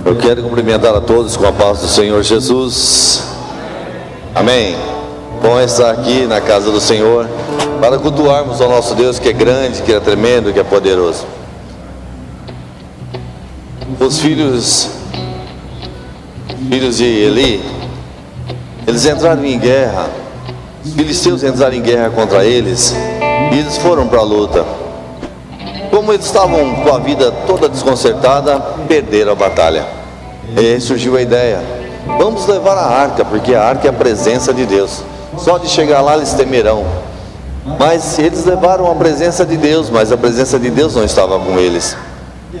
Eu quero cumprimentar a todos com a paz do Senhor Jesus. Amém. Bom estar aqui na casa do Senhor para cultuarmos ao nosso Deus, que é grande, que é tremendo, que é poderoso. Os filhos de Eli, eles entraram em guerra. Os filisteus entraram em guerra contra eles e eles foram para a luta. Como eles estavam com a vida toda desconcertada, perderam a batalha. E aí surgiu a ideia: vamos levar a arca, porque a arca é a presença de Deus. Só de chegar lá eles temerão. Mas eles levaram a presença de Deus, mas a presença de Deus não estava com eles.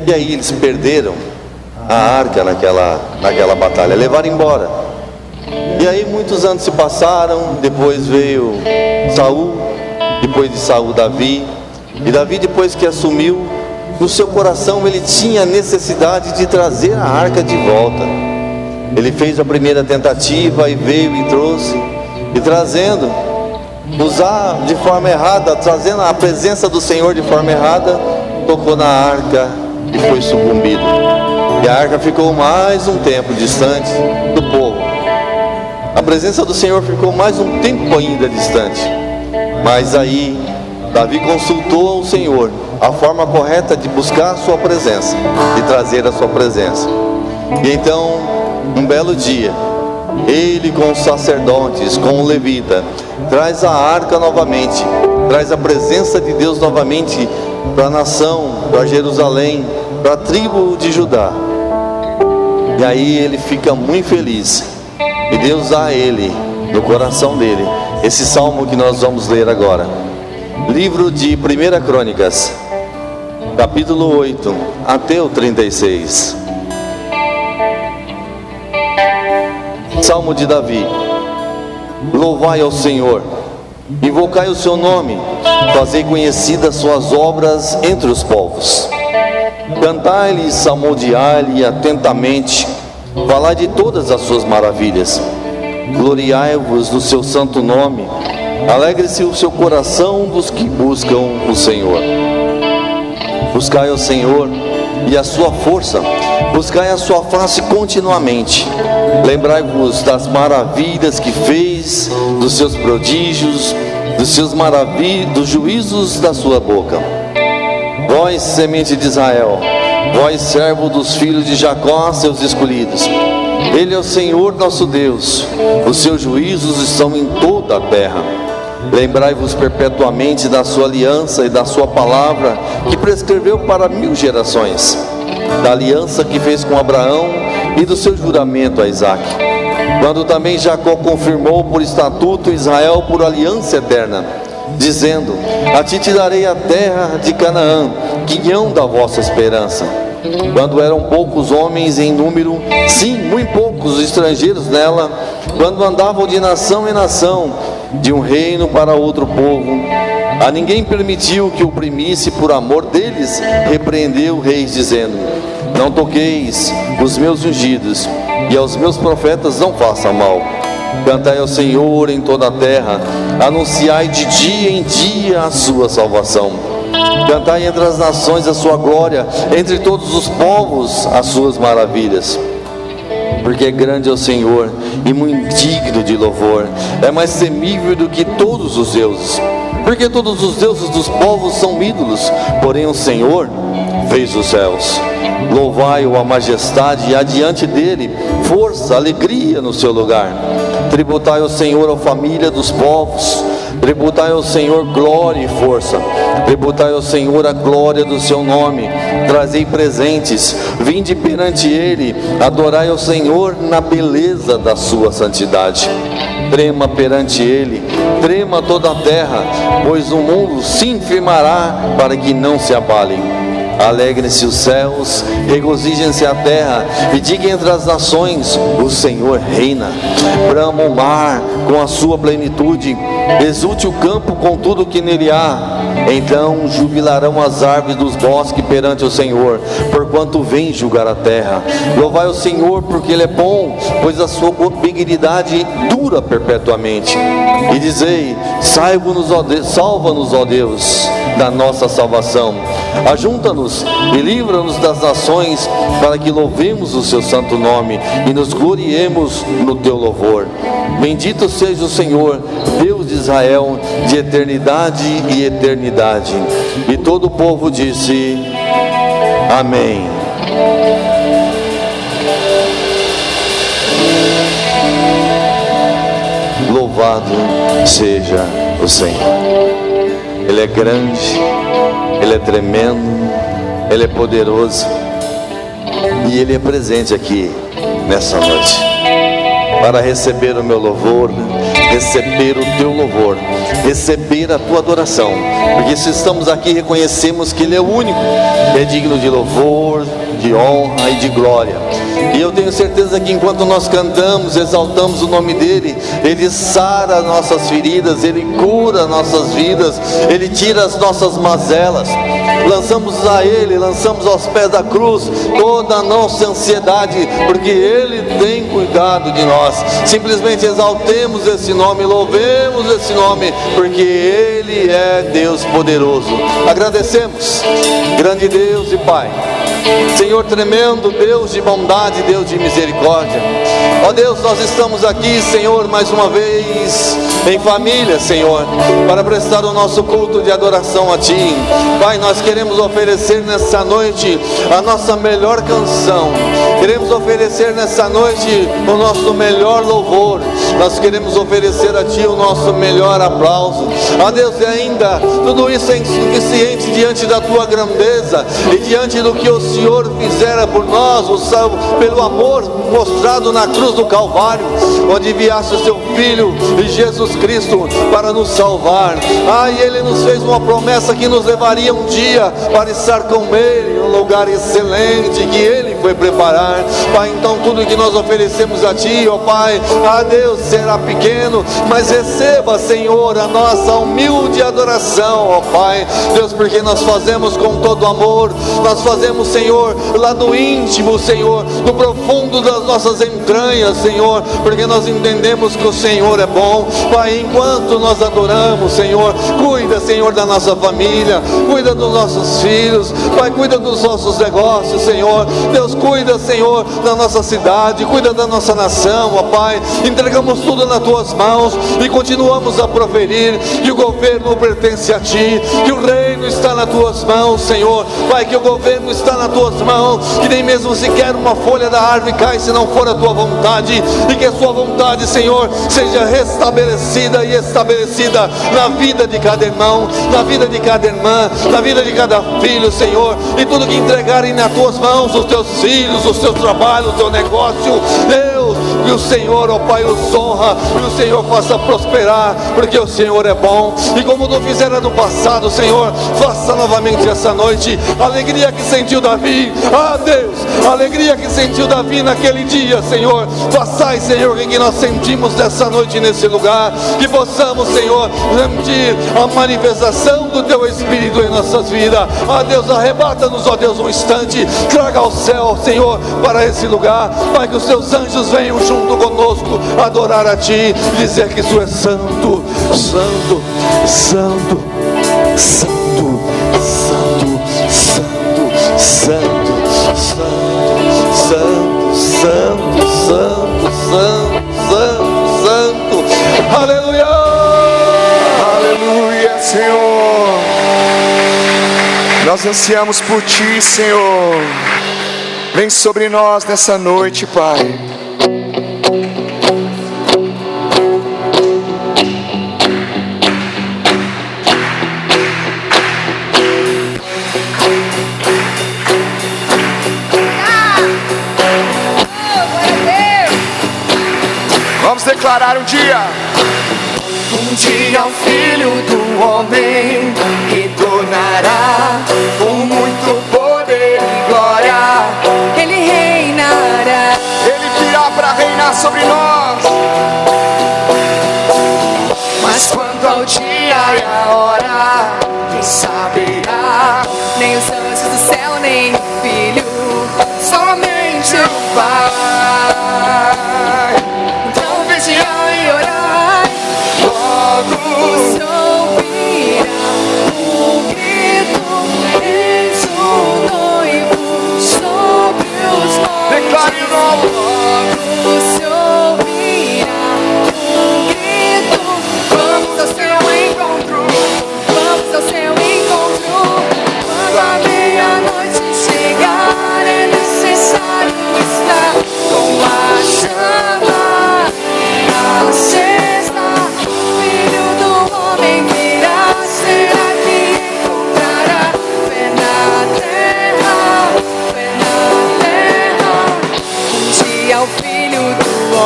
E aí eles perderam a arca naquela batalha, levaram embora. E aí muitos anos se passaram, depois veio Saul, depois de Saul Davi. E Davi, depois que assumiu, no seu coração ele tinha necessidade de trazer a arca de volta. Ele fez a primeira tentativa e veio e trouxe, e trazendo, usar de forma errada, trazendo a presença do Senhor de forma errada, tocou na arca e foi sucumbido. E a arca ficou mais um tempo distante do povo. A presença do Senhor ficou mais um tempo ainda distante. Mas aí Davi consultou ao Senhor a forma correta de buscar a sua presença, de trazer a sua presença. E então, um belo dia, ele com os sacerdotes, com o levita, traz a arca novamente, traz a presença de Deus novamente para a nação, para Jerusalém, para a tribo de Judá. E aí ele fica muito feliz, e Deus dá a ele, no coração dele, esse salmo que nós vamos ler agora. Livro de 1 Crônicas, capítulo 8 até o 36. Salmo de Davi. Louvai ao Senhor, invocai o seu nome, fazei conhecidas suas obras entre os povos. Cantai-lhe e salmodiai-lhe atentamente, falai de todas as suas maravilhas. Gloriai-vos do seu santo nome. Alegre-se o seu coração dos que buscam o Senhor. Buscai ao Senhor e a sua força, buscai a sua face continuamente. Lembrai-vos das maravilhas que fez, dos seus prodígios, dos juízos da sua boca. Vós, semente de Israel, vós, servo dos filhos de Jacó, seus escolhidos. Ele é o Senhor nosso Deus, os seus juízos estão em toda a terra. Lembrai-vos perpetuamente da sua aliança e da sua palavra, que prescreveu para 1000 gerações, da aliança que fez com Abraão e do seu juramento a Isaque, quando também Jacó confirmou por estatuto Israel por aliança eterna, dizendo: a ti te darei a terra de Canaã, quinhão da vossa esperança. Quando eram poucos homens em número, sim, muito poucos estrangeiros nela, quando andavam de nação em nação, de um reino para outro povo, a ninguém permitiu que o oprimisse, por amor deles, repreendeu reis, dizendo: não toqueis os meus ungidos, e aos meus profetas não façam mal. Cantai ao Senhor em toda a terra, anunciai de dia em dia a sua salvação. Cantai entre as nações a sua glória, entre todos os povos as suas maravilhas. Porque grande é o Senhor e muito digno de louvor, é mais temível do que todos os deuses. Porque todos os deuses dos povos são ídolos, porém o Senhor fez os céus. Louvai-o a majestade, e adiante dele força, alegria no seu lugar. Tributai ao Senhor a família dos povos, tributai ao Senhor glória e força, tributai ao Senhor a glória do seu nome. Trazei presentes, vinde perante ele, adorai ao Senhor na beleza da sua santidade. Trema perante ele, trema toda a terra, pois o mundo se infirmará para que não se abalem. Alegrem-se os céus, regozijem-se a terra, e diga entre as nações: o Senhor reina. Brama o mar com a sua plenitude, exulte o campo com tudo que nele há. Então jubilarão as árvores dos bosques perante o Senhor, porquanto vem julgar a terra. Louvai o Senhor porque ele é bom, pois a sua benignidade dura perpetuamente. E dizei: salva-nos, ó Deus, da nossa salvação. Ajunta-nos e livra-nos das nações, para que louvemos o seu santo nome e nos gloriemos no teu louvor. Bendito seja o Senhor, Deus de Israel, de eternidade e eternidade. E todo o povo disse: Amém. Louvado seja o Senhor. Ele é grande, Ele é tremendo, Ele é poderoso, e Ele é presente aqui nessa noite para receber o meu louvor, receber o teu louvor, receber a tua adoração, porque se estamos aqui, reconhecemos que Ele é o único que é digno de louvor, de honra e de glória. E eu tenho certeza que enquanto nós cantamos, exaltamos o nome dEle, Ele sara nossas feridas, Ele cura nossas vidas, Ele tira as nossas mazelas. Lançamos a Ele, lançamos aos pés da cruz toda a nossa ansiedade, porque Ele tem cuidado de nós. Simplesmente exaltemos esse nome, louvemos esse nome, porque Ele é Deus poderoso. Agradecemos, grande Deus e Pai, Senhor tremendo, Deus de bondade, Deus de misericórdia. Ó Deus, nós estamos aqui, Senhor, mais uma vez em família, Senhor, para prestar o nosso culto de adoração a Ti. Pai, nós queremos oferecer nessa noite a nossa melhor canção, queremos oferecer nessa noite o nosso melhor louvor, nós queremos oferecer a Ti o nosso melhor aplauso. Ó Deus, e ainda tudo isso é insuficiente diante da Tua grandeza e diante do que o Senhor fizera por nós, pelo amor mostrado na cruz do Calvário, onde enviaste o seu Filho Jesus Cristo para nos salvar. E Ele nos fez uma promessa que nos levaria um dia para estar com Ele, um lugar excelente que Ele foi preparar. Pai, então tudo que nós oferecemos a Ti, ó Pai, a Deus, será pequeno, mas receba, Senhor, a nossa humilde adoração, ó Pai, Deus, porque nós fazemos com todo amor, nós fazemos, Senhor, lá do íntimo, Senhor, do profundo das nossas entranhas, Senhor, porque nós entendemos que o Senhor é bom. Pai, enquanto nós adoramos, Senhor, cuida, Senhor, da nossa família, cuida dos nossos filhos, Pai, cuida dos nossos negócios, Senhor, Deus, cuida, Senhor, da nossa cidade, cuida da nossa nação, ó Pai, entregamos tudo nas Tuas mãos e continuamos a proferir que o governo pertence a Ti, que o reino está nas Tuas mãos, Senhor, Pai, que o governo está nas Tuas mãos, que nem mesmo sequer uma folha da árvore cai se não for a Tua vontade, e que a Sua vontade, Senhor, seja restabelecida e estabelecida na vida de cada irmão, na vida de cada irmã, na vida de cada filho, Senhor, e tudo que entregarem nas Tuas mãos, os Teus filhos, os Teus trabalhos, o Teu negócio, Deus, e o Senhor, ó Pai, os honra, e o Senhor faça prosperar, porque o Senhor é bom, e como tu fizera no passado, Senhor, faça novamente essa noite, a alegria que sentiu Davi, Deus, a alegria que sentiu Davi naquele dia, Senhor, façai, Senhor, que nós sentimos nessa noite nesse lugar, que possamos, Senhor, sentir a manifestação do Teu Espírito em nossas vidas. Deus, arrebata-nos, ó Deus, um instante, traga ao céu, Senhor, para esse lugar, Pai, que os Teus anjos venham junto conosco adorar a Ti, dizer que Tu és santo, santo, santo, santo, santo, santo, santo, santo, santo, santo, santo, santo, santo, aleluia, aleluia, Senhor, nós ansiamos por Ti, Senhor, vem sobre nós nessa noite, Pai. Vamos declarar um dia o Filho do Homem que tornará com muito poder e glória. Ele reinará, Ele virá para reinar sobre nós. mas quanto ao dia e a hora, quem saberá? Nem os anjos do céu, nem o Filho, somente o Pai. Então vigiai e orai, logo se ouvirá o grito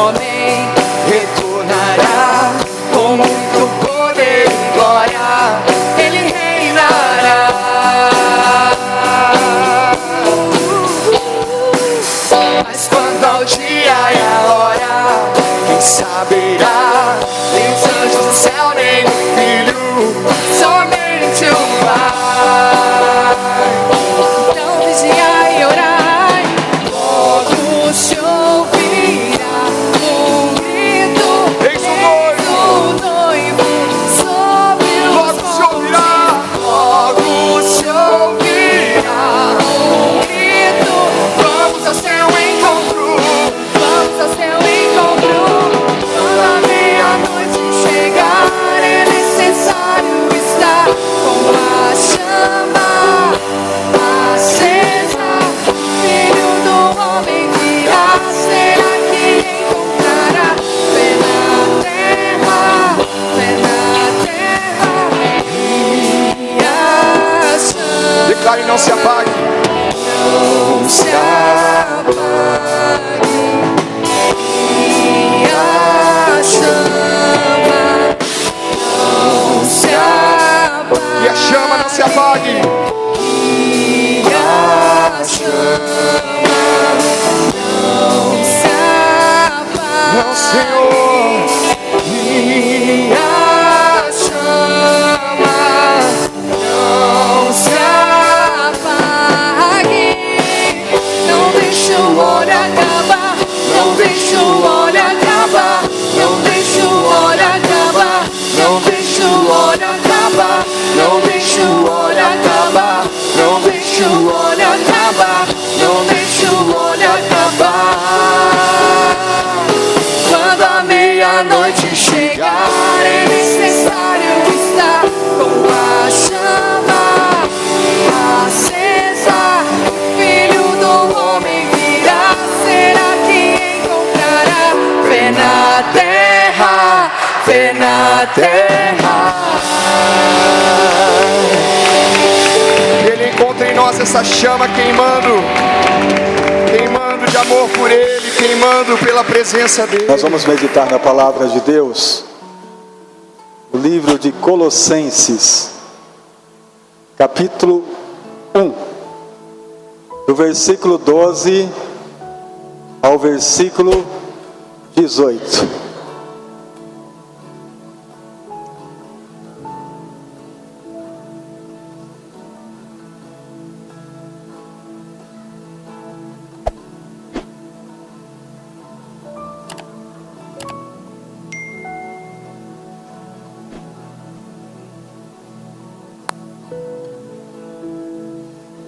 homem retornará com muito poder e glória, ele reinará. Mas quanto ao dia e a hora, quem saberá? Nem os anjos do céu, nem o Filho, somente o Pai. Então vigiai e orai, logo se ouvirá um grito. Eis o noivo sobre os Logo se ouvirá. Logo se ouvirá um grito. Vamos ao seu encontro, vamos ao seu encontro. Quando a meia-noite chegar, é necessário estar com a chama acesa. Filho do homem virá, será que encontrará fé na terra, fé na terra? E a chama Declare: não se apague. não se apague, e a chama não se apague, E a chama não se apague. e a chama não se apague. Não, Senhor. E a chama não se apague. Não deixe o óleo acabar, não deixe o óleo acabar, não deixe o óleo acabar, não deixe o óleo acabar, não deixe o óleo acabar, não deixe o óleo acabar, não deixe o óleo acabar. Quando a meia-noite chegar, é necessário estar com a chama acesa. Filho do homem virá, será que encontrará fé na terra, fé na terra? Ele encontra em nós essa chama queimando, queimando de amor por Ele, queimando pela presença dEle. Nós vamos meditar na palavra de Deus, o livro de Colossenses, capítulo 1, do versículo 12 ao versículo 18.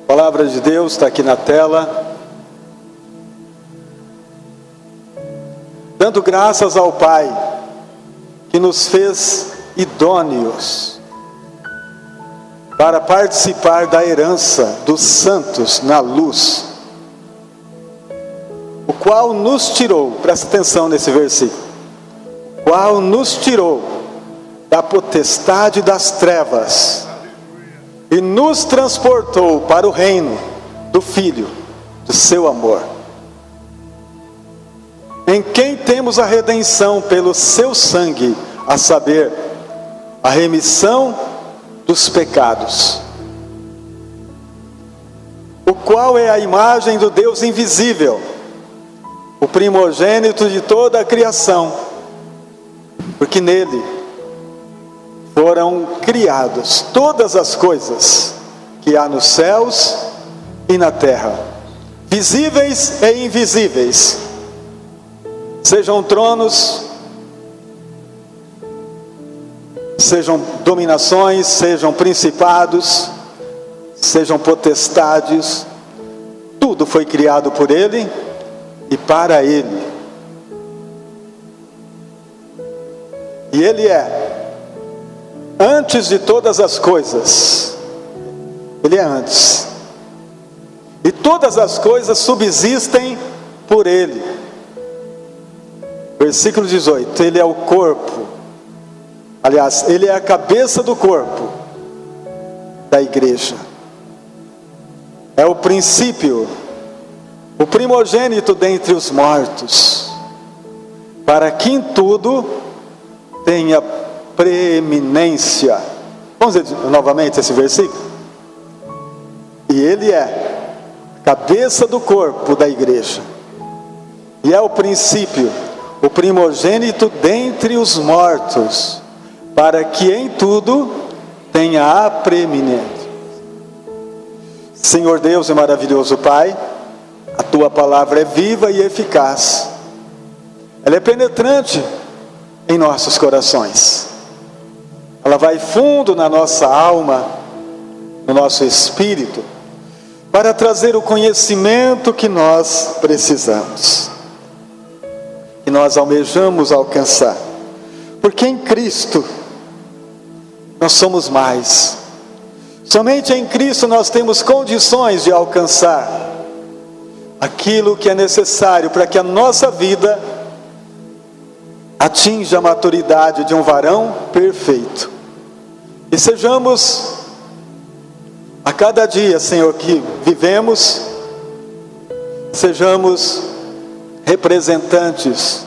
A palavra de Deus está aqui na tela. Dando graças ao Pai, que nos fez idôneos para participar da herança dos santos na luz, o qual nos tirou, presta atenção nesse versículo, o qual nos tirou da potestade das trevas e nos transportou para o reino do Filho do seu amor, em quem temos a redenção pelo seu sangue, a saber, a remissão dos pecados, o qual é a imagem do Deus invisível, o primogênito de toda a criação, porque nele foram criados todas as coisas que há nos céus e na terra, visíveis e invisíveis, sejam tronos, sejam dominações, sejam principados, sejam potestades, tudo foi criado por Ele e para Ele. E Ele é antes de todas as coisas. Ele é antes. E todas as coisas subsistem por Ele. Versículo 18. Ele é o corpo. Aliás, Ele é a cabeça do corpo da igreja. É o princípio, o primogênito dentre os mortos. para que em tudo tenha preeminência. Vamos dizer novamente esse versículo? E ele é a cabeça do corpo da igreja, e é o princípio, o primogênito dentre os mortos, para que em tudo tenha a preeminência. Senhor Deus e maravilhoso Pai, a tua palavra é viva e eficaz, ela é penetrante em nossos corações, ela vai fundo na nossa alma, no nosso espírito, para trazer o conhecimento que nós precisamos, que nós almejamos alcançar, porque em Cristo nós somos mais. Somente em Cristo nós temos condições de alcançar aquilo que é necessário para que a nossa vida atinja a maturidade de um varão perfeito. E sejamos, a cada dia, Senhor, que vivemos, sejamos representantes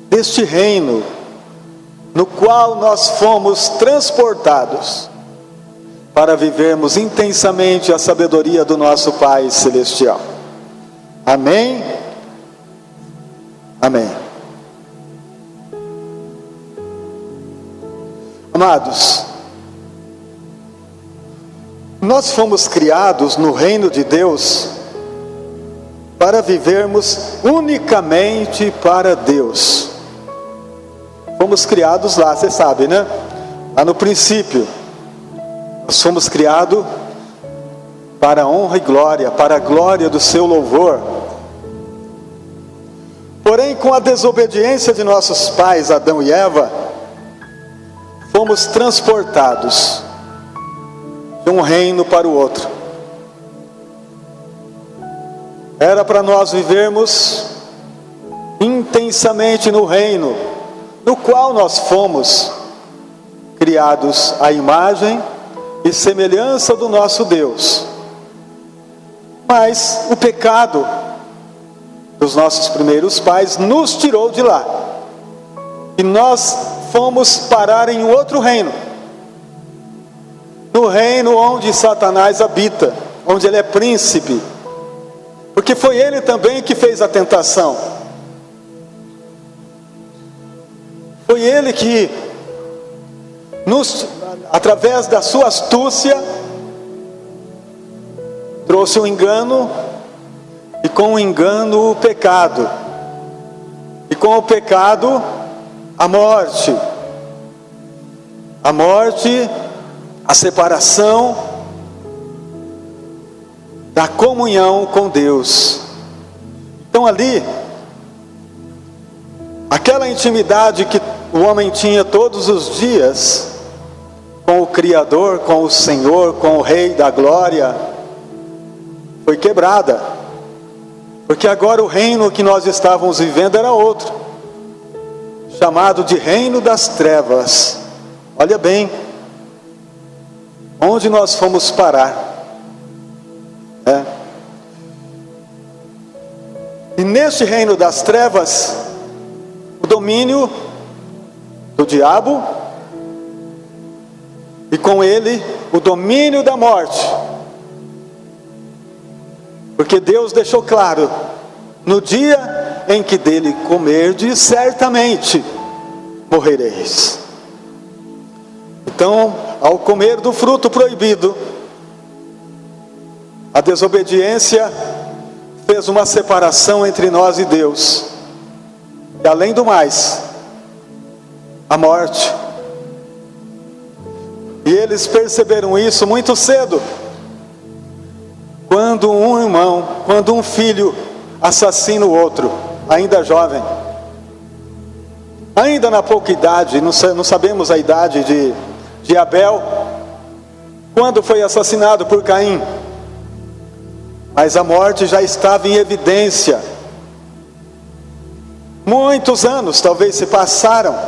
deste reino no qual nós fomos transportados para vivermos intensamente a sabedoria do nosso Pai Celestial. Amém? Amém. Amados, nós fomos criados no reino de Deus para vivermos unicamente para Deus. Fomos criados lá, você sabe, né? Lá no princípio, nós fomos criados para a honra e glória, para a glória do seu louvor. Porém, com a desobediência de nossos pais, Adão e Eva, fomos transportados de um reino para o outro. Era para nós vivermos intensamente no reino no qual nós fomos criados à imagem e semelhança do nosso Deus. Mas o pecado dos nossos primeiros pais nos tirou de lá, e nós fomos parar em outro reino, no reino onde Satanás habita, onde ele é príncipe, porque foi ele também que fez a tentação. Foi ele que através da sua astúcia, trouxe o engano, e com o engano o pecado, e com o pecado a morte, a separação da comunhão com Deus. Então ali, aquela intimidade que o homem tinha todos os dias com o Criador, com o Senhor, com o Rei da Glória, foi quebrada, porque agora o reino que nós estávamos vivendo era outro, chamado de reino das trevas. Olha bem, onde nós fomos parar, né? E neste reino das trevas, o domínio do diabo, e com ele o domínio da morte, porque Deus deixou claro: no dia em que dele comerdes, certamente morrereis. Então, ao comer do fruto proibido, a desobediência fez uma separação entre nós e Deus, e além do mais, a morte. E eles perceberam isso muito cedo, quando um filho assassina o outro, ainda jovem, ainda na pouca idade. Não sabemos a idade de Abel, quando foi assassinado por Caim, mas a morte já estava em evidência. Muitos anos talvez se passaram,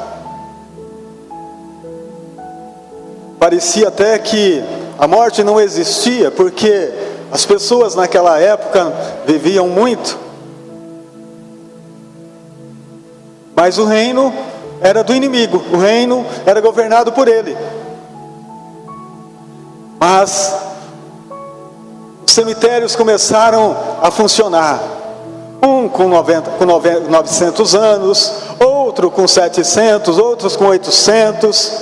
parecia até que a morte não existia, porque as pessoas naquela época viviam muito. Mas o reino era do inimigo, o reino era governado por ele. Mas os cemitérios começaram a funcionar. Um com 900 anos, outro com 700, outros com 800.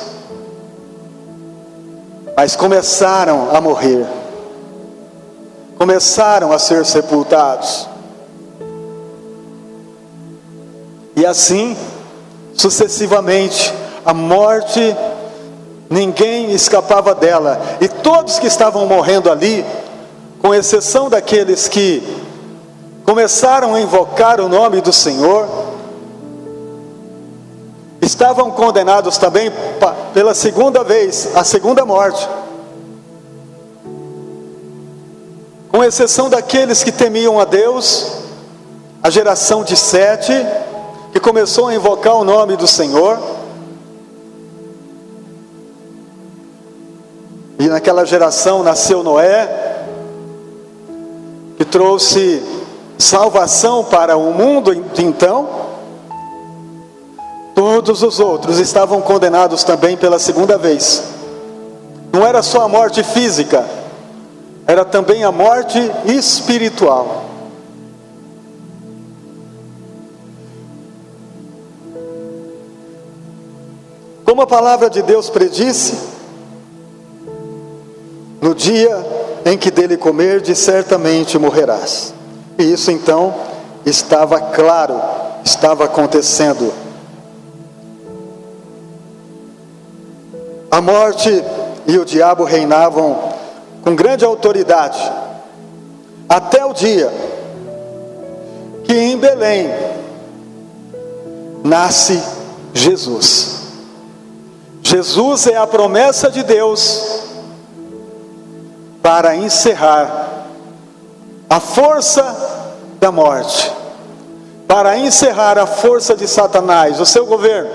Mas começaram a morrer. Começaram a ser sepultados. E assim, sucessivamente, a morte, ninguém escapava dela. E todos que estavam morrendo ali, com exceção daqueles que começaram a invocar o nome do Senhor, estavam condenados também pela segunda vez, a segunda morte. Com exceção daqueles que temiam a Deus, a geração de Sete, que começou a invocar o nome do Senhor. E naquela geração nasceu Noé, que trouxe salvação para o mundo de então. Todos os outros estavam condenados também pela segunda vez. Não era só a morte física, era também a morte espiritual. Como a palavra de Deus predisse, no dia em que dele comerdes, certamente morrerás. E isso então estava claro, estava acontecendo. A morte e o diabo reinavam com grande autoridade, até o dia que em Belém nasce Jesus. Jesus é a promessa de Deus para encerrar a força da morte, para encerrar a força de Satanás, o seu governo.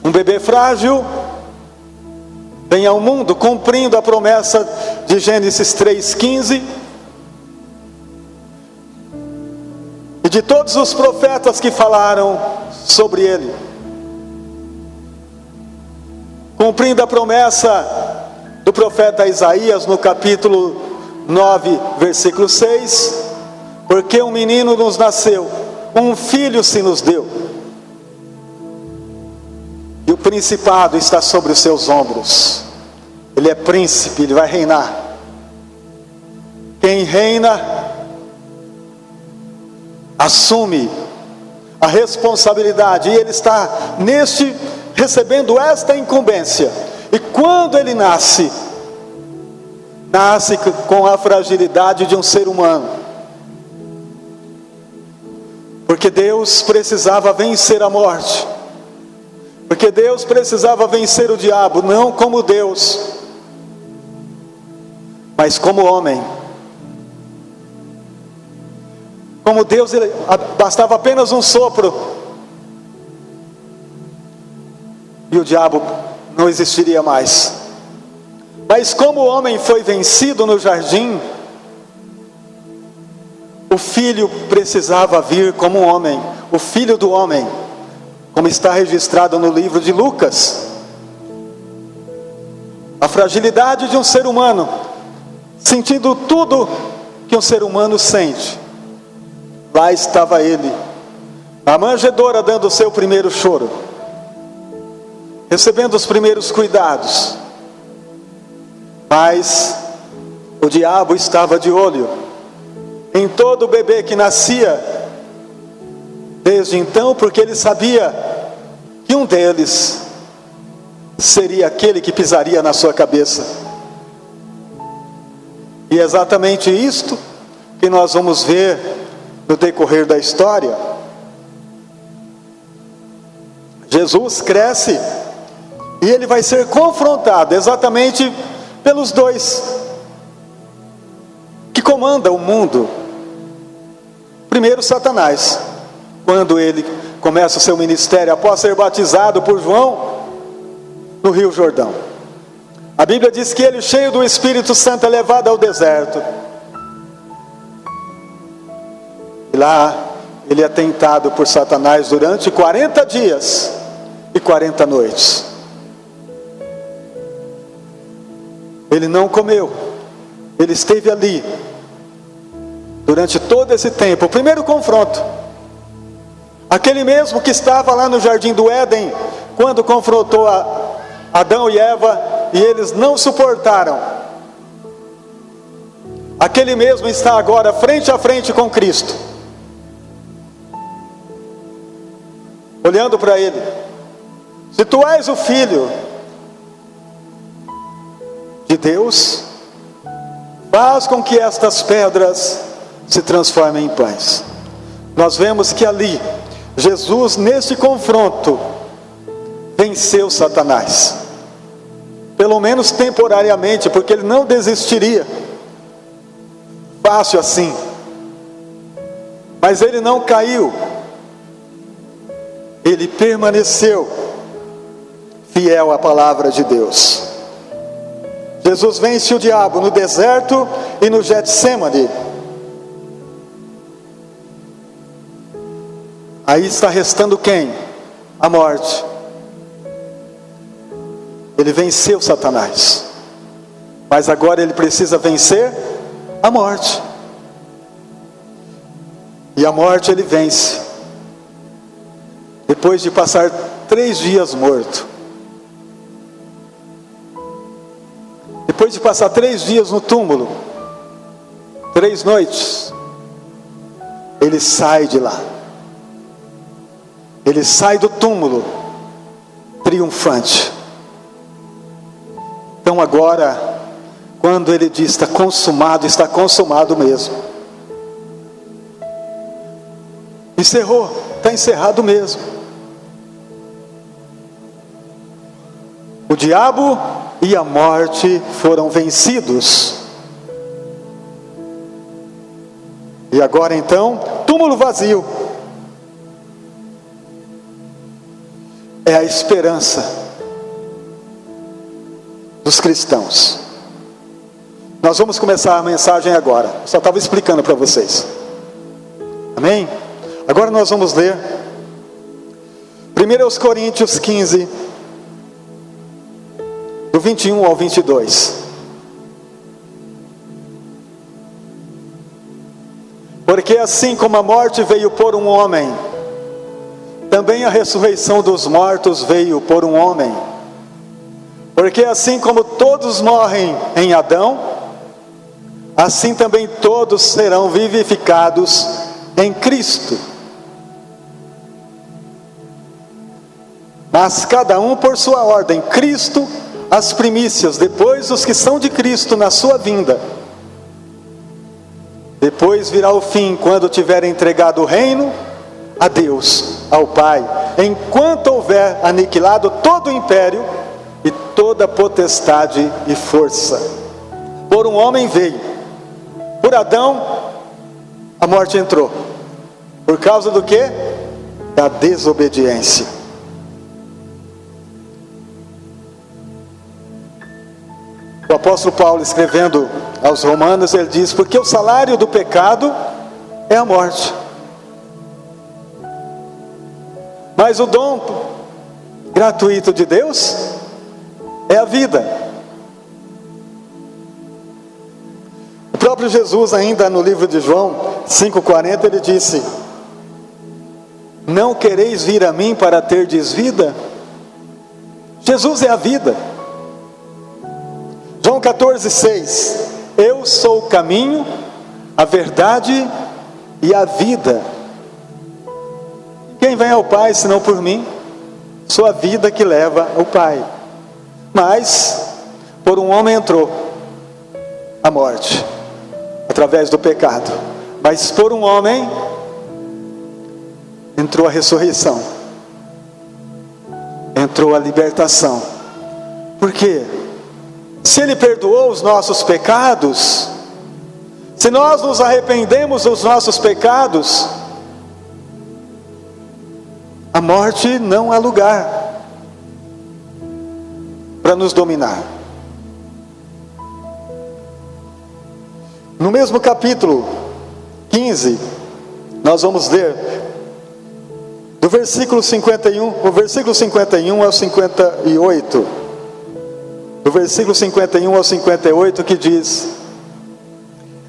Um bebê frágil vem ao mundo cumprindo a promessa de Gênesis 3,15 e de todos os profetas que falaram sobre ele, cumprindo a promessa do profeta Isaías no capítulo 9, versículo 6, porque um menino nos nasceu, um filho se nos deu, e o principado está sobre os seus ombros. Ele é príncipe, ele vai reinar. Quem reina assume a responsabilidade, e ele está recebendo esta incumbência. E quando ele nasce com a fragilidade de um ser humano, porque Deus precisava vencer a morte, porque Deus precisava vencer o diabo, não como Deus, mas como homem. Como Deus, bastava apenas um sopro e o diabo não existiria mais. Mas como o homem foi vencido no jardim, o filho precisava vir como um homem, o filho do homem, como está registrado no livro de Lucas. A fragilidade de um ser humano, sentindo tudo que um ser humano sente. Lá estava ele, na manjedoura, dando o seu primeiro choro, recebendo os primeiros cuidados. Mas o diabo estava de olho em todo bebê que nascia desde então, porque ele sabia que um deles seria aquele que pisaria na sua cabeça. E é exatamente isto que nós vamos ver no decorrer da história. Jesus cresce e ele vai ser confrontado exatamente pelos dois que comandam o mundo. Primeiro, Satanás, quando ele começa o seu ministério após ser batizado por João no Rio Jordão. A Bíblia diz que ele, cheio do Espírito Santo, é levado ao deserto. E lá ele é tentado por Satanás durante 40 dias e 40 noites. Ele não comeu, ele esteve ali durante todo esse tempo. O primeiro confronto, aquele mesmo que estava lá no jardim do Éden, quando confrontou Adão e Eva, e eles não suportaram. Aquele mesmo está agora frente a frente com Cristo, olhando para ele. Se tu és o Filho de Deus, faz com que estas pedras se transformem em pães. Nós vemos que ali, Jesus, neste confronto, venceu Satanás. Pelo menos temporariamente, porque ele não desistiria fácil assim. Mas ele não caiu. Ele permaneceu fiel à palavra de Deus. Jesus vence o diabo no deserto e no Getsêmani. Aí está restando quem? A morte. Ele venceu Satanás, mas agora ele precisa vencer a morte. E a morte ele vence depois de passar 3 dias morto. Depois de passar 3 dias no túmulo, 3 noites, ele sai de lá. Ele sai do túmulo triunfante. Então agora, quando ele diz está consumado mesmo. Encerrou, está encerrado mesmo. O diabo e a morte foram vencidos. E agora então, túmulo vazio. É a esperança dos cristãos. Nós vamos começar a mensagem agora. Eu só estava explicando para vocês. Amém? Agora nós vamos ler 1 Coríntios 15, do 21 ao 22. Porque assim como a morte veio por um homem, também a ressurreição dos mortos veio por um homem. Porque assim como todos morrem em Adão, assim também todos serão vivificados em Cristo. Mas cada um por sua ordem. Cristo as primícias, depois os que são de Cristo na sua vinda. Depois virá o fim, quando tiver entregado o reino a Deus, ao Pai, enquanto houver aniquilado todo o império e toda potestade e força. Por um homem veio, por Adão a morte entrou. Por causa do quê? Da desobediência. O apóstolo Paulo, escrevendo aos Romanos, ele diz: porque o salário do pecado é a morte, mas o dom gratuito de Deus é a vida. O próprio Jesus, ainda no livro de João 5,40, ele disse: não quereis vir a mim para terdes vida? Jesus é a vida. João 14,6: eu sou o caminho, a verdade e a vida. Quem vem ao Pai senão por mim? Sou a vida que leva ao Pai. Mas por um homem entrou a morte, através do pecado. Mas por um homem entrou a ressurreição, entrou a libertação. Por quê? Se Ele perdoou os nossos pecados, se nós nos arrependemos dos nossos pecados, a morte não há lugar para nos dominar. No mesmo capítulo 15, Nós vamos ler do versículo 51, o versículo 51 ao 58. Do versículo 51 ao 58, que diz: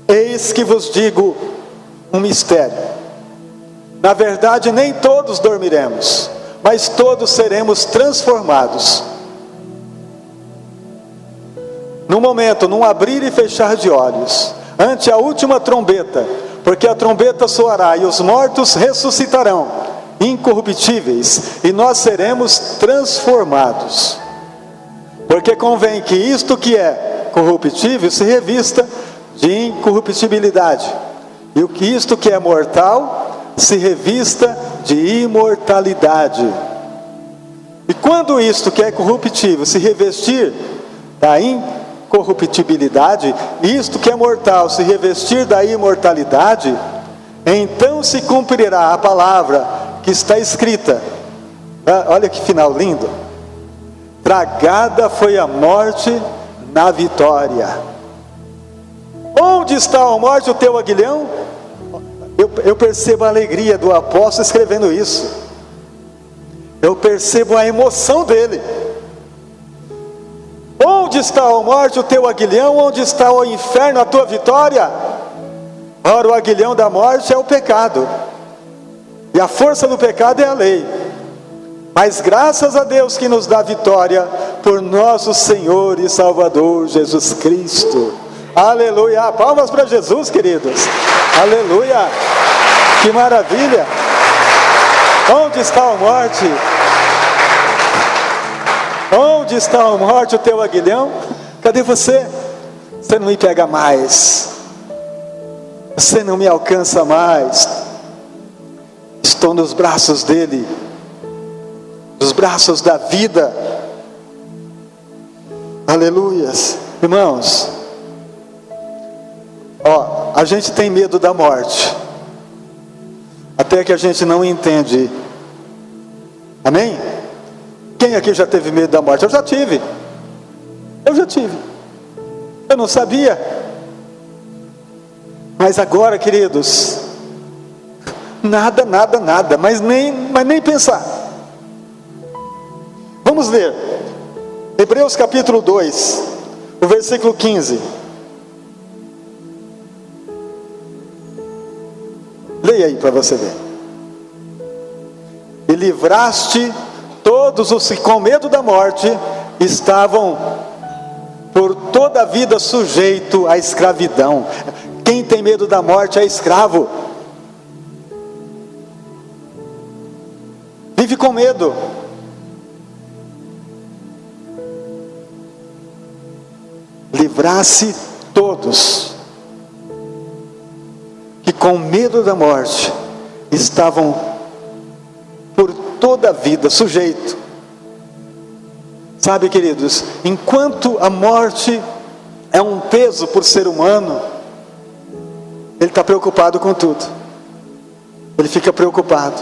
Eis que vos digo um mistério. Na verdade, nem todos dormiremos, mas todos seremos transformados. No momento, num abrir e fechar de olhos, ante a última trombeta, porque a trombeta soará e os mortos ressuscitarão, incorruptíveis, e nós seremos transformados. Porque convém que isto que é corruptível se revista de incorruptibilidade, e o que isto que é mortal se revista de imortalidade. E quando isto que é corruptível se revestir da incorruptibilidade, isto que é mortal se revestir da imortalidade, então se cumprirá a palavra que está escrita. Olha que final lindo: tragada foi a morte na vitória. Onde está, ó morte, o teu aguilhão? Eu percebo a alegria do apóstolo escrevendo isso. Eu percebo a emoção dele. Onde está, ó morte, o teu aguilhão? Onde está, ó inferno, a tua vitória? Ora, o aguilhão da morte é o pecado, e a força do pecado é a lei. Mas graças a Deus que nos dá vitória por nosso Senhor e Salvador Jesus Cristo. Aleluia! Palmas para Jesus, queridos. Aleluia! Que maravilha! Onde está a morte? Onde está a morte, o teu aguilhão? Cadê você? Você não me pega mais. Você não me alcança mais. Estou nos braços dele, nos braços da vida. Aleluias. Irmãos, a gente tem medo da morte, até que a gente não entende. Amém? Quem aqui já teve medo da morte? Eu já tive. Eu não sabia. Mas agora, queridos, nada, mas nem pensar. Vamos ler Hebreus capítulo 2, o versículo 15. Leia aí para você ver. E livraste todos os que com medo da morte estavam por toda a vida sujeito à escravidão. Quem tem medo da morte é escravo. Vive com medo. Livrasse todos que com medo da morte estavam por toda a vida sujeito. Sabe, queridos, enquanto a morte é um peso por ser humano, ele está preocupado com tudo. Ele fica preocupado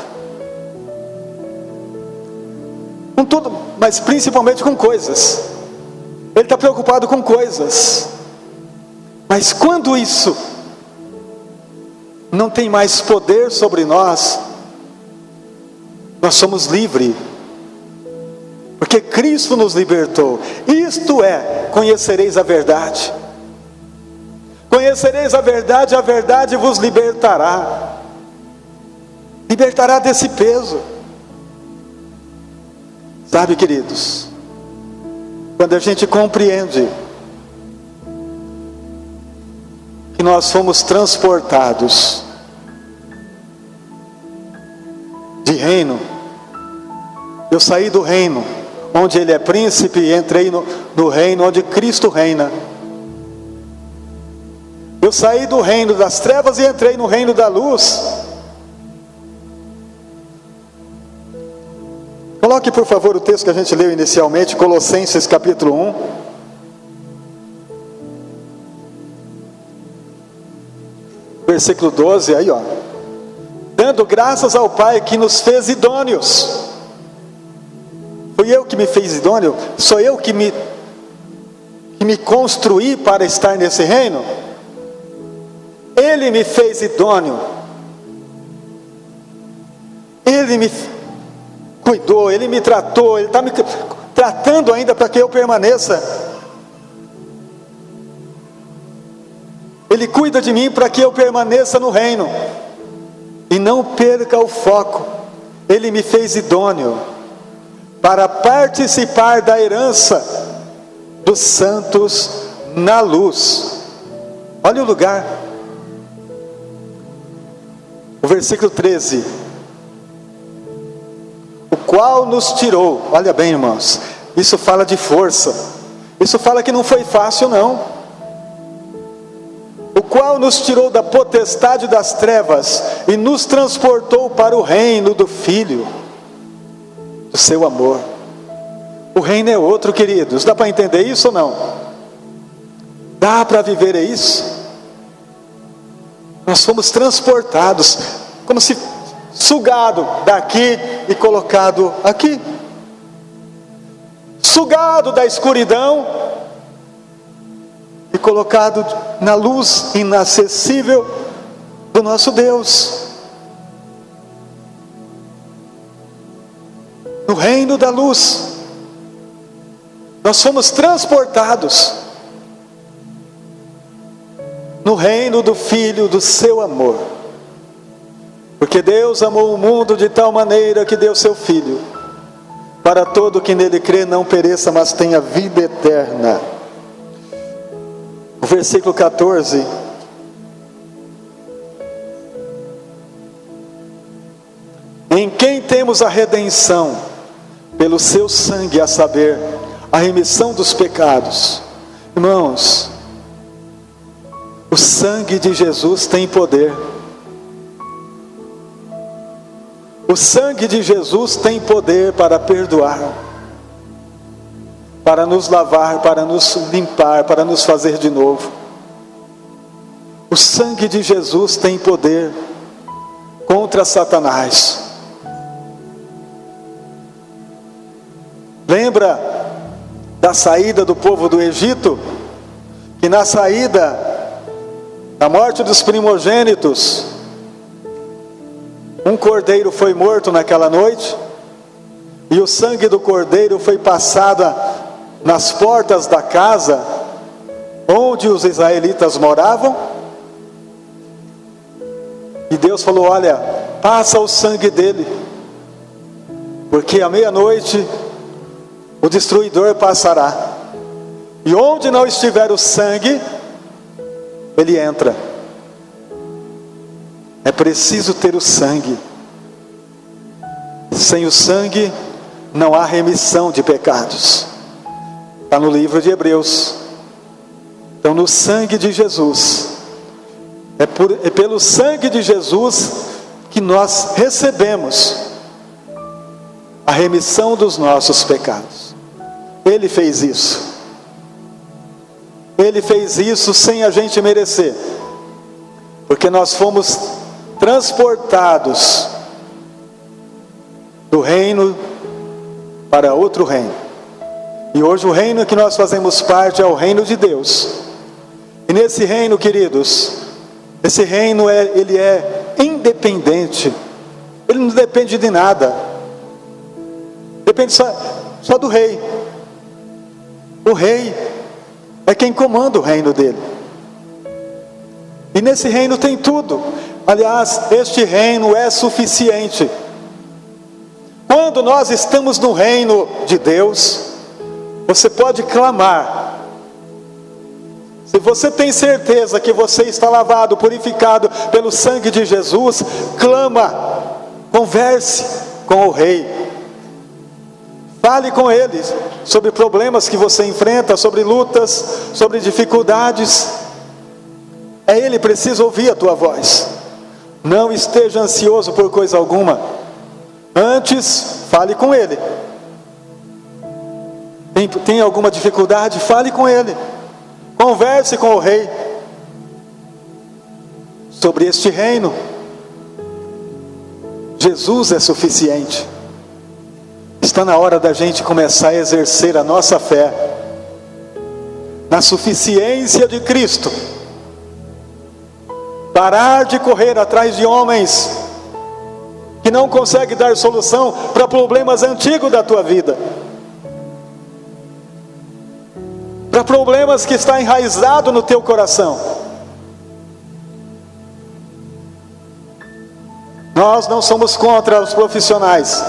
com tudo, mas principalmente com coisas. Ele está preocupado com coisas. Mas quando isso não tem mais poder sobre nós, nós somos livres, porque Cristo nos libertou. Isto é, conhecereis a verdade. Conhecereis a verdade vos libertará. Libertará desse peso. Sabe, queridos, quando a gente compreende que nós fomos transportados de reino, eu saí do reino onde ele é príncipe e entrei no reino onde Cristo reina. Eu saí do reino das trevas e entrei no reino da luz. Coloque por favor o texto que a gente leu inicialmente, Colossenses capítulo 1. Versículo 12, aí dando graças ao Pai que nos fez idôneos. Fui eu que me fiz idôneo? Sou eu que me construí para estar nesse reino? Ele me fez idôneo Ele me cuidou, Ele me tratou, Ele está me tratando ainda para que eu permaneça. Ele cuida de mim para que eu permaneça no reino e não perca o foco. Ele me fez idôneo para participar da herança dos santos na luz. Olha o lugar. O versículo 13. O qual nos tirou. Olha bem, irmãos. Isso fala de força. Isso fala que não foi fácil, não. O qual nos tirou da potestade das trevas e nos transportou para o reino do Filho do seu amor. O reino é outro, queridos. Dá para entender isso ou não? Dá para viver isso? Nós fomos transportados, como se sugado daqui e colocado aqui. Sugado da escuridão e colocado na luz inacessível do nosso Deus. No reino da luz. Nós fomos transportados no reino do Filho do seu amor. Porque Deus amou o mundo de tal maneira que deu seu Filho, para todo que nele crê não pereça, mas tenha vida eterna. O versículo 14. Em quem temos a redenção, pelo seu sangue, a saber, a remissão dos pecados. Irmãos, o sangue de Jesus tem poder. O sangue de Jesus tem poder para perdoar, para nos lavar, para nos limpar, para nos fazer de novo. O sangue de Jesus tem poder contra Satanás. Lembra da saída do povo do Egito? Que na saída da morte dos primogênitos, um cordeiro foi morto naquela noite, e o sangue do cordeiro foi passado nas portas da casa onde os israelitas moravam. E Deus falou: olha, passa o sangue dele, porque à meia-noite o destruidor passará, e onde não estiver o sangue, ele entra. É preciso ter o sangue. Sem o sangue não há remissão de pecados. Está no livro de Hebreus. Então, no sangue de Jesus, é pelo sangue de Jesus que nós recebemos a remissão dos nossos pecados. Ele fez isso. Ele fez isso sem a gente merecer, porque nós fomos transportados do reino para outro reino. E hoje o reino que nós fazemos parte é o reino de Deus. E nesse reino, queridos, esse reino ele é independente. Ele não depende de nada. Depende só do rei. O rei é quem comanda o reino dele. E nesse reino tem tudo. Aliás, este reino é suficiente. Quando nós estamos no reino de Deus, você pode clamar. Se você tem certeza que você está lavado, purificado pelo sangue de Jesus, clama, converse com o rei. Fale com ele sobre problemas que você enfrenta, sobre lutas, sobre dificuldades. Ele precisa ouvir a tua voz. Não esteja ansioso por coisa alguma. Antes, fale com ele. Tem alguma dificuldade? Fale com ele. Converse com o rei sobre este reino. Jesus é suficiente. Está na hora da gente começar a exercer a nossa fé na suficiência de Cristo. Parar de correr atrás de homens que não consegue dar solução para problemas antigos da tua vida, para problemas que está enraizado no teu coração. Nós não somos contra os profissionais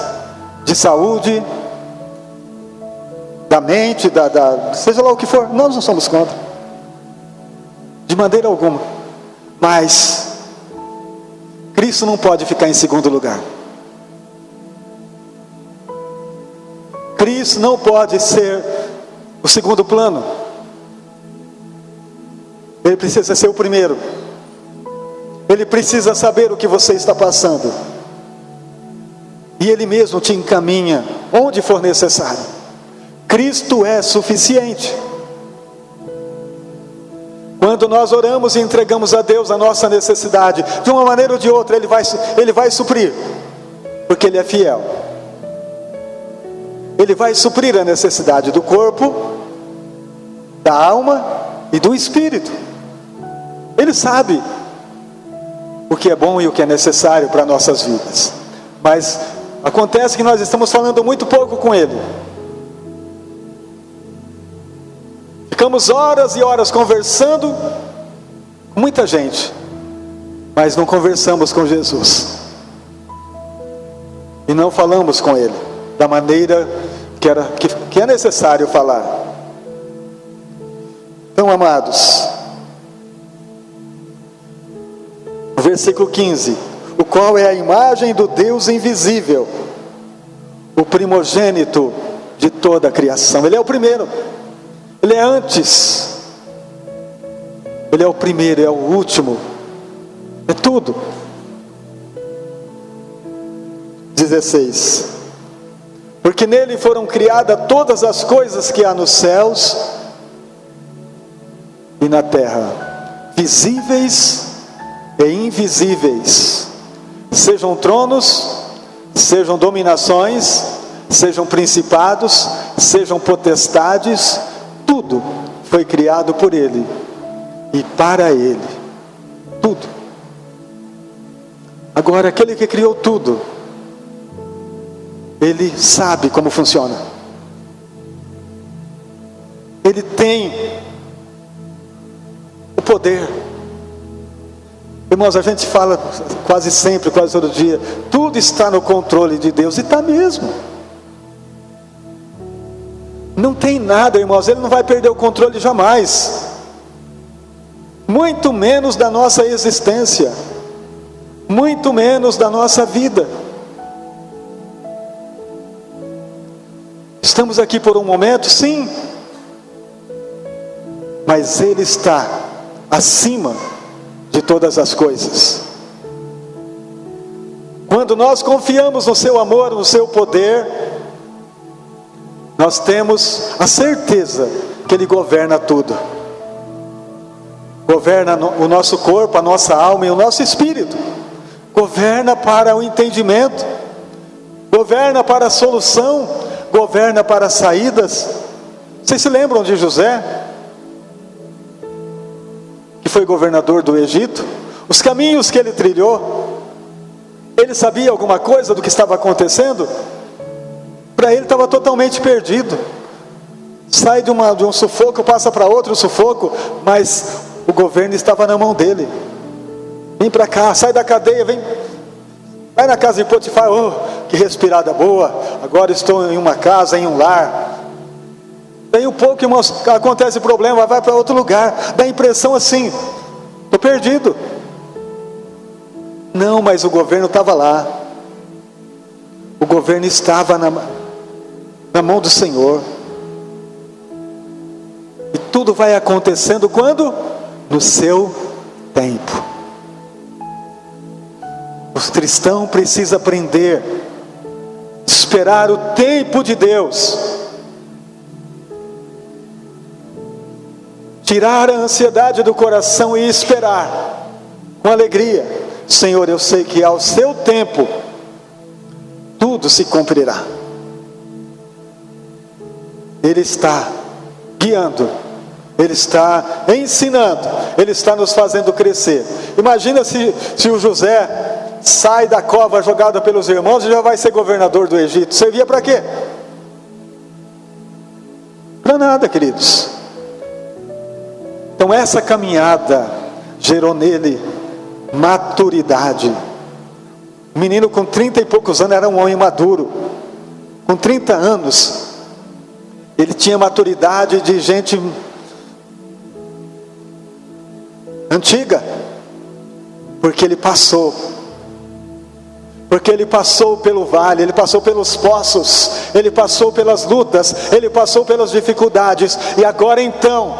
de saúde, da mente, seja lá o que for, nós não somos contra, de maneira alguma. Mas Cristo não pode ficar em segundo lugar. Cristo não pode ser o segundo plano. Ele precisa ser o primeiro. Ele precisa saber o que você está passando, e Ele mesmo te encaminha onde for necessário. Cristo é suficiente. Quando nós oramos e entregamos a Deus a nossa necessidade, de uma maneira ou de outra, Ele vai suprir, porque Ele é fiel. Ele vai suprir a necessidade do corpo, da alma e do espírito. Ele sabe o que é bom e o que é necessário para nossas vidas. Mas acontece que nós estamos falando muito pouco com Ele. Ficamos horas e horas conversando com muita gente, mas não conversamos com Jesus. E não falamos com Ele da maneira que é necessário falar. Então, amados, versículo 15: o qual é a imagem do Deus invisível, o primogênito de toda a criação. Ele é o primeiro, Ele é antes, Ele é o primeiro, é o último, é tudo. 16: porque nele foram criadas todas as coisas que há nos céus e na terra, visíveis e invisíveis, sejam tronos, sejam dominações, sejam principados, sejam potestades, tudo foi criado por Ele e para Ele, tudo. Agora, aquele que criou tudo, Ele sabe como funciona. Ele tem o poder. Irmãos, a gente fala quase sempre, quase todo dia, tudo está no controle de Deus, e está mesmo. Não tem nada, irmãos, Ele não vai perder o controle jamais, muito menos da nossa existência, muito menos da nossa vida. Estamos aqui por um momento, sim, mas Ele está acima de todas as coisas. Quando nós confiamos no seu amor, no seu poder, nós temos a certeza que Ele governa tudo. Governa o nosso corpo, a nossa alma e o nosso espírito. Governa para o entendimento, governa para a solução, governa para as saídas. Vocês se lembram de José, que foi governador do Egito? Os caminhos que ele trilhou, ele sabia alguma coisa do que estava acontecendo? Para ele estava totalmente perdido. Sai de um sufoco, passa para outro sufoco, mas o governo estava na mão dele. Vem para cá, sai da cadeia, vai na casa de Potifar. Oh, que respirada boa, agora estou em uma casa, em um lar. Daí um pouco, irmãos, acontece problema, vai para outro lugar, dá a impressão assim, estou perdido. Não, mas o governo estava lá, o governo estava na mão do Senhor. E tudo vai acontecendo quando? No seu tempo. O cristão precisa aprender a esperar o tempo de Deus, tirar a ansiedade do coração e esperar com alegria. Senhor, eu sei que ao seu tempo tudo se cumprirá. Ele está guiando, Ele está ensinando, Ele está nos fazendo crescer. Imagina se o José sai da cova jogado pelos irmãos e já vai ser governador do Egito. Servia para quê? Para nada, queridos. Então essa caminhada gerou nele maturidade. O menino com 30 e poucos anos era um homem maduro. Com 30 anos, ele tinha maturidade de gente antiga. Porque ele passou pelo vale, ele passou pelos poços, ele passou pelas lutas, ele passou pelas dificuldades. E agora então,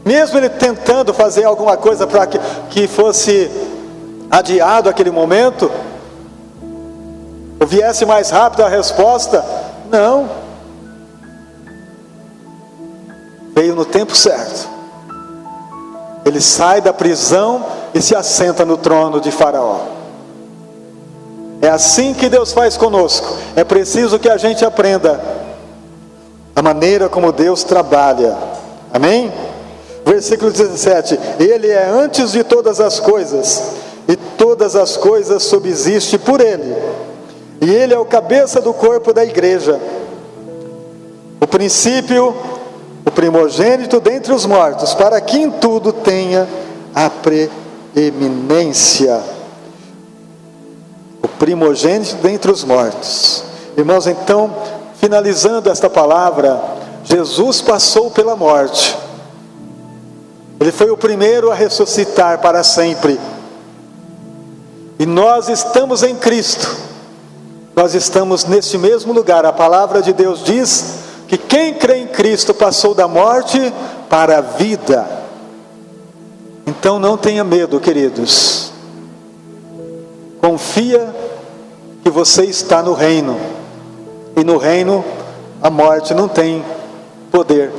mesmo ele tentando fazer alguma coisa para que fosse adiado aquele momento, ou viesse mais rápido a resposta, não, veio no tempo certo. Ele sai da prisão e se assenta no trono de Faraó. É assim que Deus faz conosco. É preciso que a gente aprenda a maneira como Deus trabalha. Amém? Versículo 17: Ele é antes de todas as coisas, e todas as coisas subsistem por Ele. E Ele é o cabeça do corpo da igreja, o princípio, o primogênito dentre os mortos, para que em tudo tenha a preeminência. O primogênito dentre os mortos. Irmãos, então, finalizando esta palavra, Jesus passou pela morte. Ele foi o primeiro a ressuscitar para sempre. E nós estamos em Cristo. Nós estamos neste mesmo lugar. A palavra de Deus diz que quem crê em Cristo passou da morte para a vida. Então não tenha medo, queridos. Confia que você está no reino. E no reino a morte não tem poder.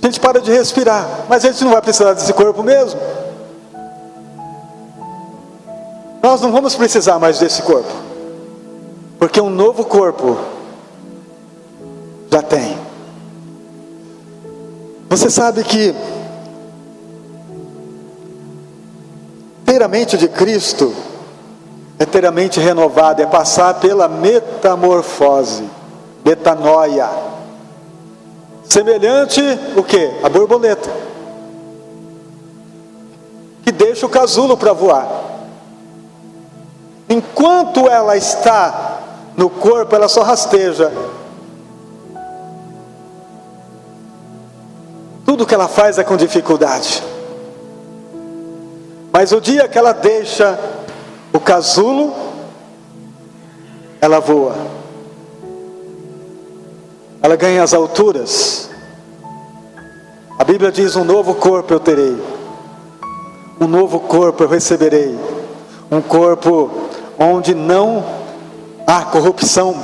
A gente para de respirar, mas a gente não vai precisar desse corpo mesmo. Nós não vamos precisar mais desse corpo, porque um novo corpo já tem. Você sabe que ter a mente de Cristo é ter a mente renovada, é passar pela metamorfose, metanoia. Semelhante o quê? A borboleta, que deixa o casulo para voar. Enquanto ela está no corpo, ela só rasteja. Tudo que ela faz é com dificuldade. Mas o dia que ela deixa o casulo, ela voa. Ela ganha as alturas. A Bíblia diz: um novo corpo eu terei. Um novo corpo eu receberei. Um corpo onde não há corrupção,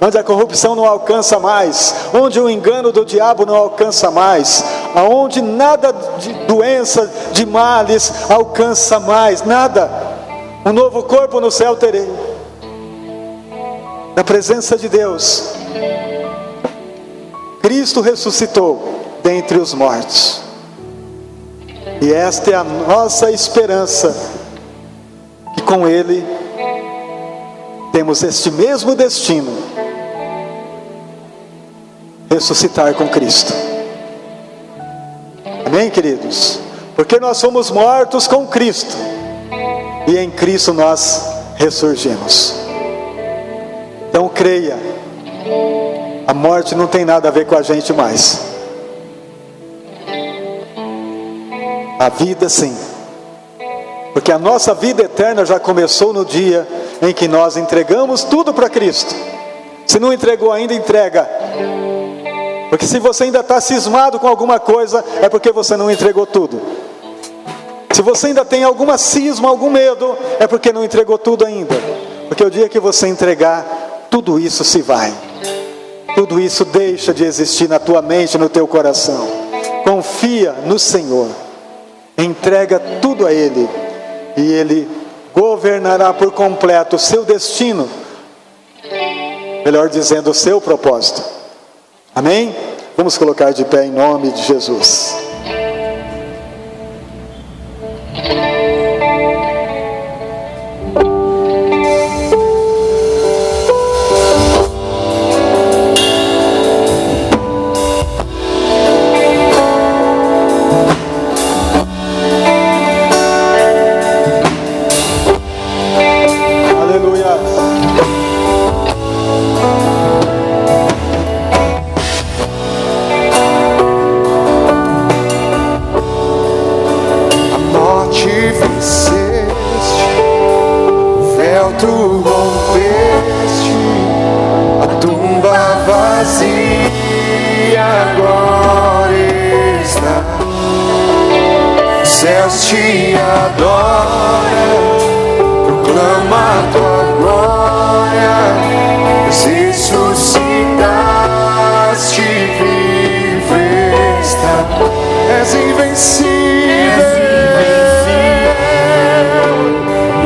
onde a corrupção não alcança mais, onde o engano do diabo não alcança mais, aonde nada de doença, de males alcança mais, nada. Um novo corpo no céu terei, na presença de Deus. Cristo ressuscitou dentre os mortos, e esta é a nossa esperança, que com Ele temos este mesmo destino: ressuscitar com Cristo. Amém, queridos? Porque nós somos mortos com Cristo, e em Cristo nós ressurgimos. Então creia, a morte não tem nada a ver com a gente mais. A vida sim, porque a nossa vida eterna já começou no dia em que nós entregamos tudo para Cristo. Se não entregou ainda, entrega. Porque se você ainda está cismado com alguma coisa, é porque você não entregou tudo. Se você ainda tem alguma cisma, algum medo, é porque não entregou tudo ainda. Porque o dia que você entregar, tudo isso se vai. Tudo isso deixa de existir na tua mente, no teu coração. Confia no Senhor. Entrega tudo a Ele. E Ele governará por completo o seu destino, melhor dizendo, o seu propósito. Amém? Vamos colocar de pé em nome de Jesus. te adora, proclama a tua glória, pois ressuscitaste, vivesta, és invencível,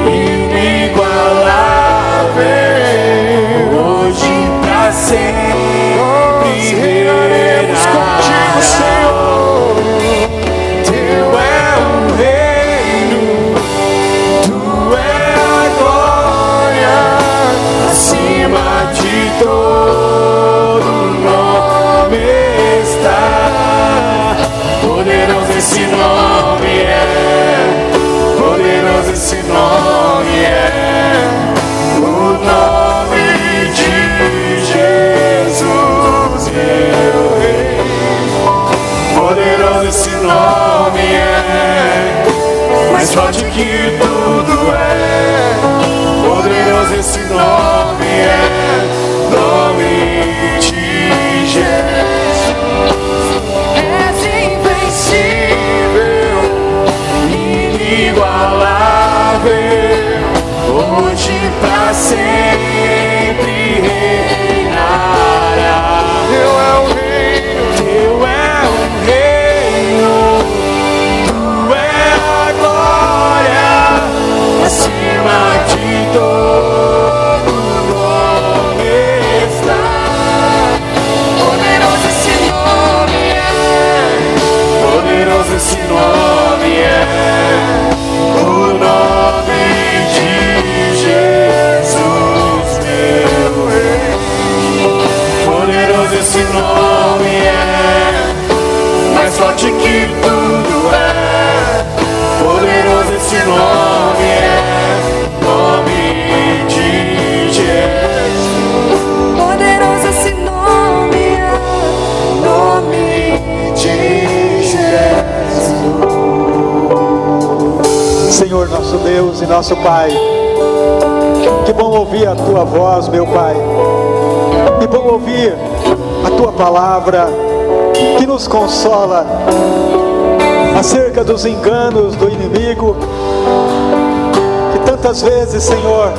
inigualável, hoje pra sempre reinaremos contigo, Senhor. Teu é o reino, tu é a glória, acima de todo nome está. Poderoso esse nome é, poderoso esse nome é, o nome de Jesus, meu Rei. Poderoso esse nome é, mais forte que tudo é. Poderoso esse nome é, nome de Jesus. És invencível, inigualável, hoje pra sempre reinará. Teu é o reino, teu é o reino, tu é a glória, acima de todo nome está. Poderoso esse nome é, poderoso esse nome é, o nome de Jesus, meu Rei. Poderoso esse nome é, mais forte que tudo é. Poderoso esse nome é, nome de Jesus. Poderoso esse nome é, nome De Jesus. Senhor nosso Deus e nosso Pai, que bom ouvir a Tua voz, meu Pai. Que bom ouvir a Tua palavra, que nos consola acerca dos enganos do inimigo, que tantas vezes, Senhor,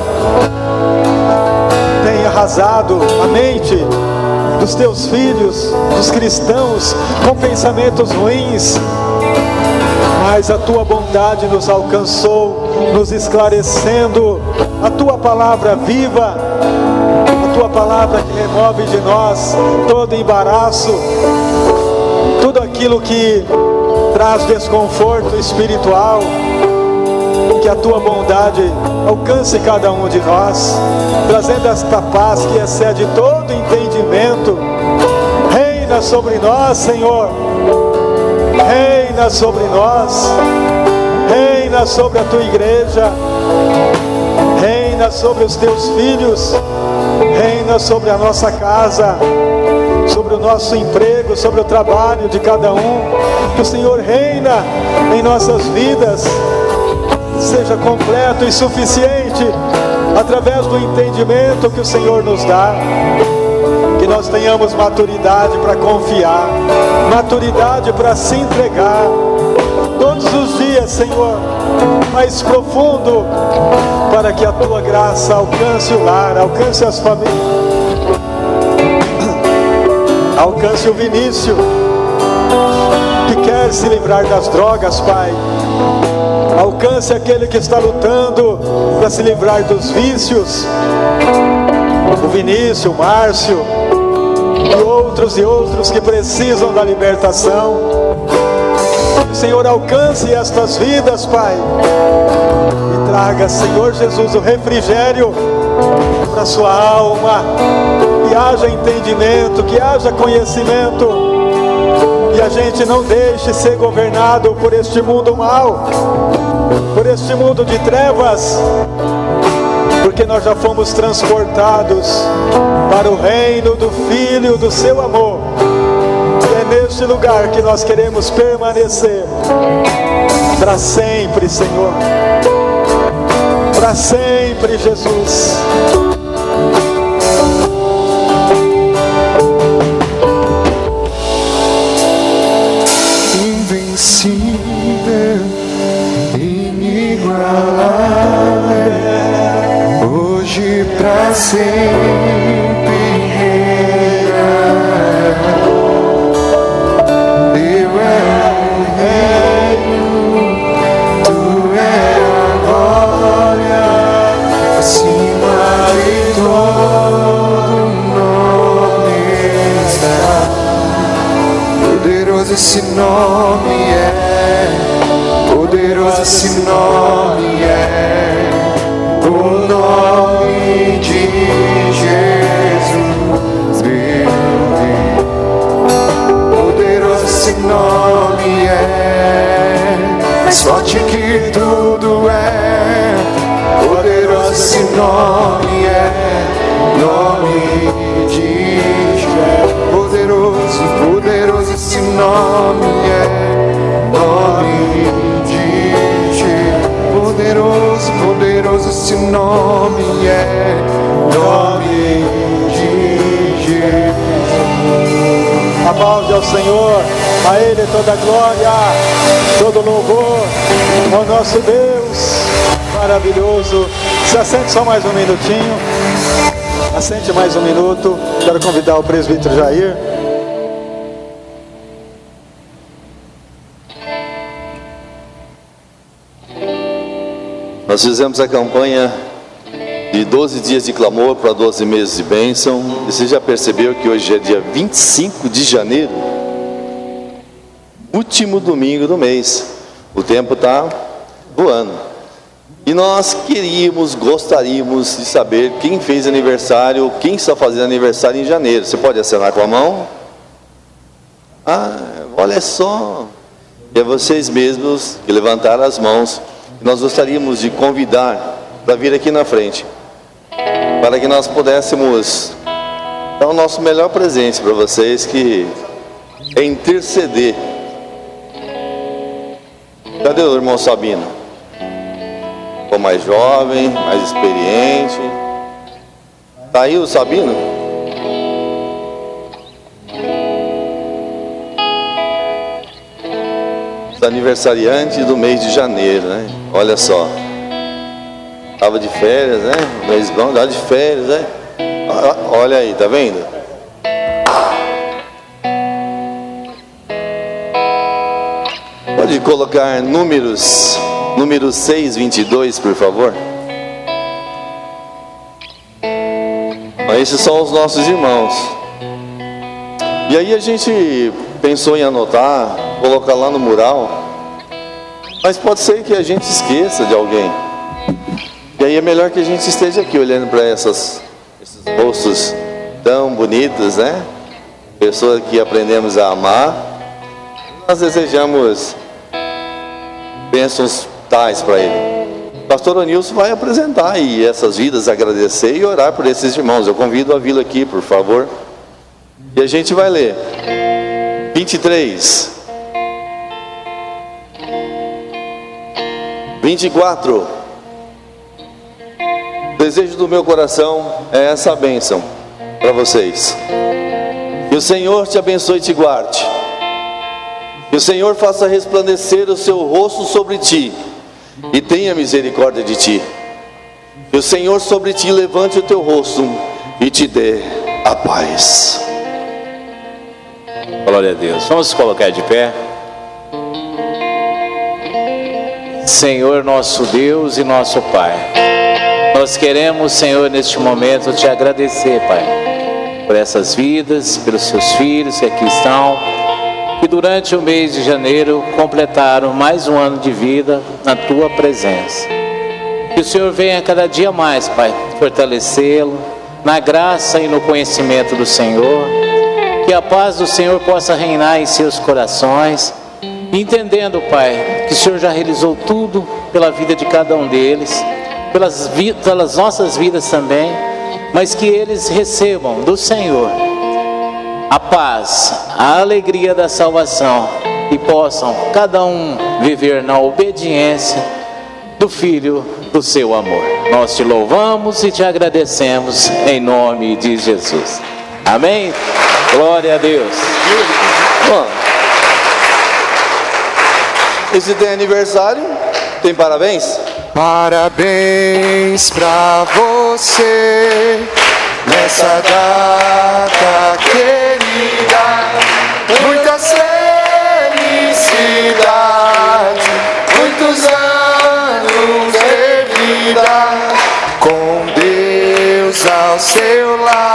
tem arrasado a mente dos Teus filhos, dos cristãos, com pensamentos ruins. Mas a Tua bondade nos alcançou, nos esclarecendo a Tua palavra viva, a Tua palavra que remove de nós todo embaraço, tudo aquilo que traz desconforto espiritual. Que a Tua bondade alcance cada um de nós, trazendo esta paz que excede todo entendimento. Reina sobre nós, Senhor. Reina sobre nós. Reina sobre a Tua igreja. Reina sobre os Teus filhos. Reina sobre a nossa casa, sobre o nosso emprego, sobre o trabalho de cada um. Que o Senhor reina em nossas vidas, seja completo e suficiente através do entendimento que o Senhor nos dá. Que nós tenhamos maturidade para confiar, maturidade para se entregar todos os dias, Senhor, mais profundo, para que a Tua graça alcance o lar, alcance as famílias, alcance o Vinícius, que quer se livrar das drogas, Pai. Alcance aquele que está lutando para se livrar dos vícios, o Vinícius, o Márcio e outros que precisam da libertação. Que o Senhor alcance estas vidas, Pai, e traga, Senhor Jesus, o refrigério para a sua alma, que haja entendimento, que haja conhecimento, e a gente não deixe ser governado por este mundo mau, por este mundo de trevas, porque nós já fomos transportados para o reino do Filho do Seu amor. E é neste lugar que nós queremos permanecer para sempre, Senhor, para sempre, Jesus. Invencível, hoje pra sempre reina. Eu é o reino, tu é a glória, acima de todo nome está. Poderoso esse nome é, poderoso esse nome é, o nome de Jesus, meu Deus. Poderoso esse nome é, mais forte que tudo é. Poderoso esse nome é, nome de Jesus. Poderoso, poderoso esse nome é, nome de Jesus. Poderoso, poderoso esse nome é, nome de Jesus. Aplaude ao Senhor, a Ele toda a glória, todo louvor ao nosso Deus maravilhoso. Se assente só mais um minutinho, assente mais um minuto. Quero convidar o presbítero Jair. Nós fizemos a campanha de 12 dias de clamor para 12 meses de bênção. E você já percebeu que hoje é dia 25 de janeiro? Último domingo do mês. O tempo está voando. E nós gostaríamos de saber quem fez aniversário, quem está fazendo aniversário em janeiro. Você pode acenar com a mão? Ah, olha só. E é vocês mesmos que levantaram as mãos. Nós gostaríamos de convidar para vir aqui na frente, para que nós pudéssemos dar o nosso melhor presente para vocês, que é interceder. Cadê o irmão Sabino? O mais jovem, mais experiente. Está aí o Sabino? Os aniversariantes do mês de janeiro, né? Olha só. Estava de férias, né? O mês bom, estava de férias, né? Olha aí, tá vendo? Pode colocar número 622, por favor. Esses são os nossos irmãos. E aí a gente pensou em anotar, colocar lá no mural, mas pode ser que a gente esqueça de alguém. E aí é melhor que a gente esteja aqui olhando para esses rostos tão bonitos, né? Pessoas que aprendemos a amar. Nós desejamos bênçãos tais para ele. O pastor Onilson vai apresentar aí essas vidas, agradecer e orar por esses irmãos. Eu convido a vir aqui, por favor. E a gente vai ler 23, 24. O desejo do meu coração é essa bênção para vocês. Que o Senhor te abençoe e te guarde. Que o Senhor faça resplandecer o seu rosto sobre ti e tenha misericórdia de ti. Que o Senhor sobre ti levante o teu rosto e te dê a paz. Glória a Deus. Vamos nos colocar de pé. Senhor nosso Deus e nosso Pai, nós queremos, Senhor, neste momento te agradecer, Pai, por essas vidas, pelos seus filhos que aqui estão, que durante o mês de janeiro completaram mais um ano de vida na tua presença. Que o Senhor venha cada dia mais, Pai, fortalecê-lo na graça e no conhecimento do Senhor. Que a paz do Senhor possa reinar em seus corações, entendendo, Pai, que o Senhor já realizou tudo pela vida de cada um deles, pelas nossas vidas também, mas que eles recebam do Senhor a paz, a alegria da salvação e possam cada um viver na obediência do Filho do seu amor. Nós te louvamos e te agradecemos em nome de Jesus. Amém? Glória a Deus. Bom, esse tem aniversário, tem parabéns? Parabéns pra você nessa data querida. Muitas felicidades, muitos anos de vida, com Deus ao seu lado.